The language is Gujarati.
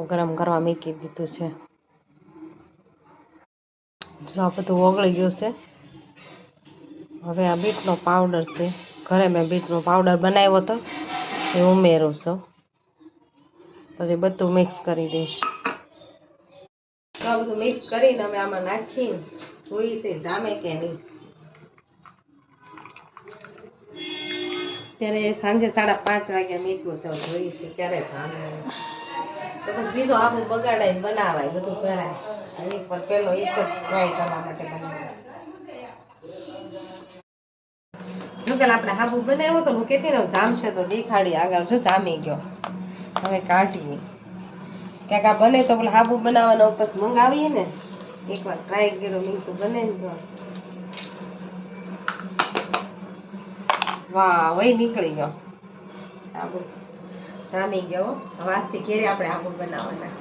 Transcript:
ગરમ કરવા મૂકી દીધું છે. જો આ બધું ઓગળી ગયું છે. હવે આ બીટનો પાવડર છે, ઘરે મેં બીટનો પાવડર બનાવ્યો હતો એ ઉમેરું છું. પછી બધું મિક્સ કરી દઈશ. આ બધું મિક્સ કરીને અમે આમાં નાખીને જોઈ છે જામે કે નહીં. ત્યારે સાંજે 5:30 વાગ્યા મૂક્યું છે, જોઈ છે ત્યારે જામે. તો બસ બીજો આબુ બગાડાય બનાવાય બધું કરાય. એક વાર પેલો એક જ ટ્રાય કરવા માટે બનાવ્યો. જો કે આપણે હાબુ બનાવ્યો તો હું કહેતી ને જામશે તો દેખાડી આગળ. જો જામી ગયો. હવે કાઢીએ ક્યાંક આ બને તો પેલા હાબુ બનાવવાનો પછી મંગાવીએ ને. એકવાર ટ્રાય કર્યો મેં તો બને ને તો વાહ વહી નીકળી ગયો. હાબુ જામી ગયો. હવે આજથી ઘેરે આપણે હાબુ બનાવવાના.